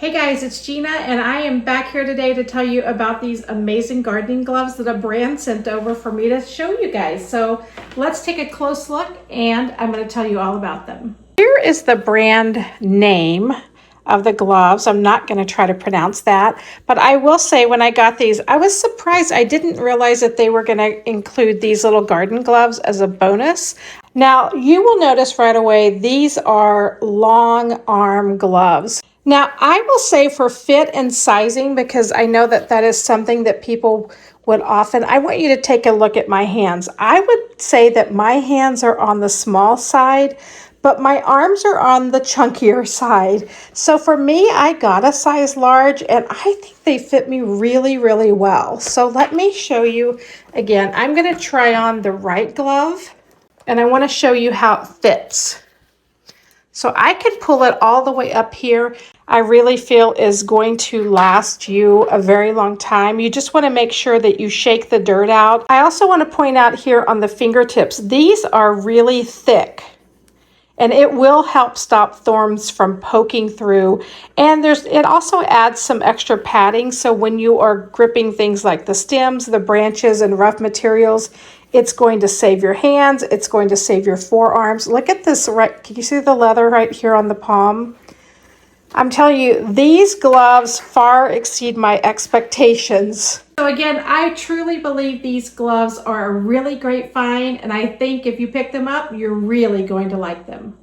Hey guys, it's Gina and I am back here today to tell you about these amazing gardening gloves that a brand sent over for me to show you guys. So let's take a close look and I'm going to tell you all about them. Here is the brand name of the gloves. I'm not going to try to pronounce that, but I will say when I got these, I was surprised. I didn't realize that they were going to include these little garden gloves as a bonus. Now you will notice right away, these are long arm gloves. Now, I will say for fit and sizing, because I know that that is something that people would often, I want you to take a look at my hands. I would say that my hands are on the small side, but my arms are on the chunkier side. So for me, I got a size large and I think they fit me really, really well. So let me show you again. I'm going to try on the right glove and I want to show you how it fits. So I could pull it all the way up here. I really feel is going to last you a very long time. You just want to make sure that you shake the dirt out. I also want to point out here on the fingertips, these are really thick and it will help stop thorns from poking through. And it also adds some extra padding. So when you are gripping things like the stems, the branches, and rough materials, it's going to save your hands. It's going to save your forearms. Look at this, right? Can you see the leather right here on the palm? I'm telling you, these gloves far exceed my expectations. So again, I truly believe these gloves are a really great find, and I think if you pick them up, you're really going to like them.